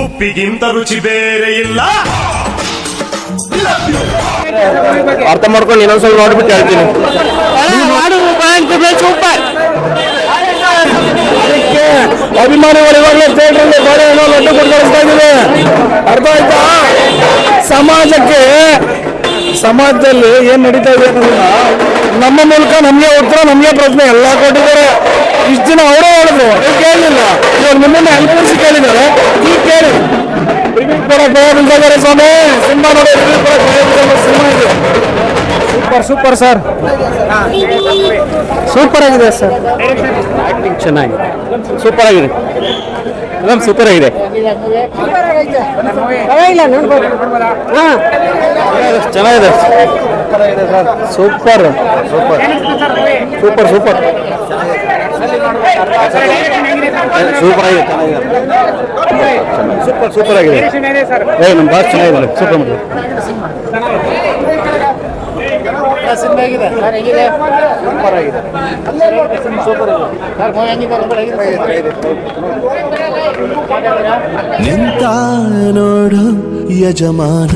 ಉಪ್ಪಿಗಿಂತ ರುಚಿ ಬೇರೆ ಇಲ್ಲ. ಅರ್ಥ ಮಾಡ್ಕೊಂಡು ಇನ್ನೊಂದ್ಸಲ ನೋಡ್ಬಿಟ್ಟು ಹೇಳ್ತೀನಿ. ಸೂಪರ್. ಅದಕ್ಕೆ ಅಭಿಮಾನಿಗಳು ಇವಾಗಲೇ ಥಿಯೇಟ್ರಲ್ಲಿ ಬಾಳೆ ಏನೋ ಲಡ್ಡು ಕೊಟ್ಟು ಕಳಿಸ್ತಾ ಇದ್ದೀವಿ. ಅರ್ಥ ಆಯ್ತಾ? ಸಮಾಜದಲ್ಲಿ ಏನ್ ನಡೀತಾ ಇದೆ ಅನ್ನೋದನ್ನ ನಮ್ಮ ಮೂಲಕ ನಮ್ಗೆ ಉತ್ತರ, ನಮ್ಗೆ ಪ್ರಶ್ನೆ ಎಲ್ಲ ಕೊಟ್ಟಿದ್ದಾರೆ. ಇಷ್ಟು ದಿನ ಅವರೇ ಹೇಳಿದ್ರು, ನೀವು ಕೇಳಲಿಲ್ಲ. ಇವಾಗ ನಿಮ್ಮನ್ನ ಹೆಲ್ಪ್ ಕೇಳಿದ್ದಾರೆ, ಈಗ ಕೇಳಿ. ಸ್ವಾಮಿ ಸಿನಿಮಾ ನೋಡಿ, ಸಿನಿಮಾ ಇದೆ. ಸೂಪರ್ ಸರ್, ಸೂಪರ್ ಆಗಿದೆ ಸರ್. ಆಕ್ಟಿಂಗ್ ಚೆನ್ನಾಗಿದೆ, ಸೂಪರ್ ಆಗಿದೆ, ಫಿಲಮ್ ಸೂಪರ್ ಆಗಿದೆ. ಚೆನ್ನಾಗಿದೆ sir, super super super super super ಆಗಿದೆ, ಸೂಪರ್ ಸೂಪರ್ ಆಗಿದೆ. ನಮ್ಮ ಬಾಸ್ ಚೆನ್ನಾಗಿದೆ, ಸೂಪರ್ ಮಾಡಿ. ನಿಂತ ನೋಡು ಯಜಮಾನ